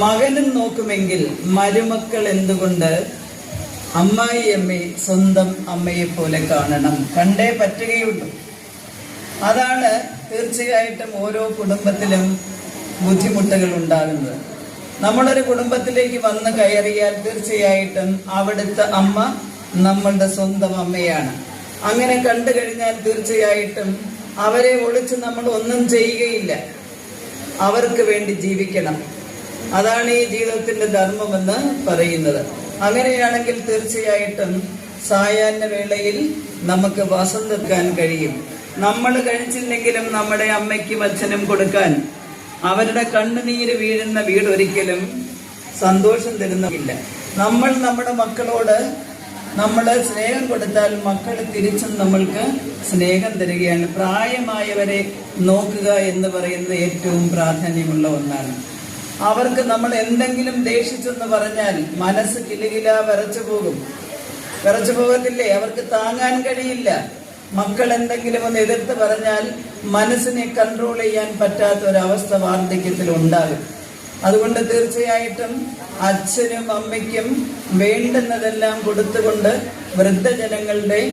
മകനും നോക്കുമെങ്കിൽ മരുമക്കൾ എന്തുകൊണ്ട് അമ്മായിയമ്മയെ സ്വന്തം അമ്മയെ പോലെ കാണണം, കണ്ടേ പറ്റുകയുള്ളൂ. അതാണ് തീർച്ചയായിട്ടും ഓരോ കുടുംബത്തിലും ബുദ്ധിമുട്ടുകൾ ഉണ്ടാകുന്നത്. നമ്മളൊരു കുടുംബത്തിലേക്ക് വന്ന് കയറിയാൽ തീർച്ചയായിട്ടും അവിടുത്തെ അമ്മ നമ്മളുടെ സ്വന്തം അമ്മയാണ്. അങ്ങനെ കണ്ടു കഴിഞ്ഞാൽ തീർച്ചയായിട്ടും അവരെ ഒളിച്ച് നമ്മൾ ഒന്നും ചെയ്യുകയില്ല. അവർക്ക് വേണ്ടി ജീവിക്കണം. അതാണ് ഈ ജീവിതത്തിന്റെ ധർമ്മമെന്ന് പറയുന്നത്. അങ്ങനെയാണെങ്കിൽ തീർച്ചയായിട്ടും സായാഹ്ന വേളയിൽ നമുക്ക് വസന്തക്കാൻ കഴിയും. നമ്മൾ കഴിച്ചില്ലെങ്കിലും നമ്മുടെ അമ്മയ്ക്കും അച്ഛനും കൊടുക്കാൻ അവരുടെ കണ്ണുനീര് വീഴുന്ന വീട് ഒരിക്കലും സന്തോഷം തരുന്നില്ല. നമ്മൾ നമ്മുടെ മക്കളോട് നമ്മൾ സ്നേഹം കൊടുത്താൽ മക്കൾ തിരിച്ചും നമ്മൾക്ക് സ്നേഹം തരികയാണ്. പ്രായമായവരെ നോക്കുക എന്ന് പറയുന്നത് ഏറ്റവും പ്രാധാന്യമുള്ള ഒന്നാണ്. അവർക്ക് നമ്മൾ എന്തെങ്കിലും ദേഷിച്ചെന്ന് പറഞ്ഞാൽ മനസ്സ് കിലുകില വിറച്ചു പോകത്തില്ലേ? അവർക്ക് താങ്ങാൻ കഴിയില്ല. മക്കൾ എന്തെങ്കിലും ഒന്ന് എതിർത്ത് പറഞ്ഞാൽ മനസ്സിനെ കൺട്രോൾ ചെയ്യാൻ പറ്റാത്ത ഒരവസ്ഥ വാർദ്ധക്യത്തിൽ ഉണ്ടാകും. അതുകൊണ്ട് തീർച്ചയായിട്ടും അച്ഛനും അമ്മയ്ക്കും വേണ്ടുന്നതെല്ലാം കൊടുത്തുകൊണ്ട് വൃദ്ധജനങ്ങളുടെ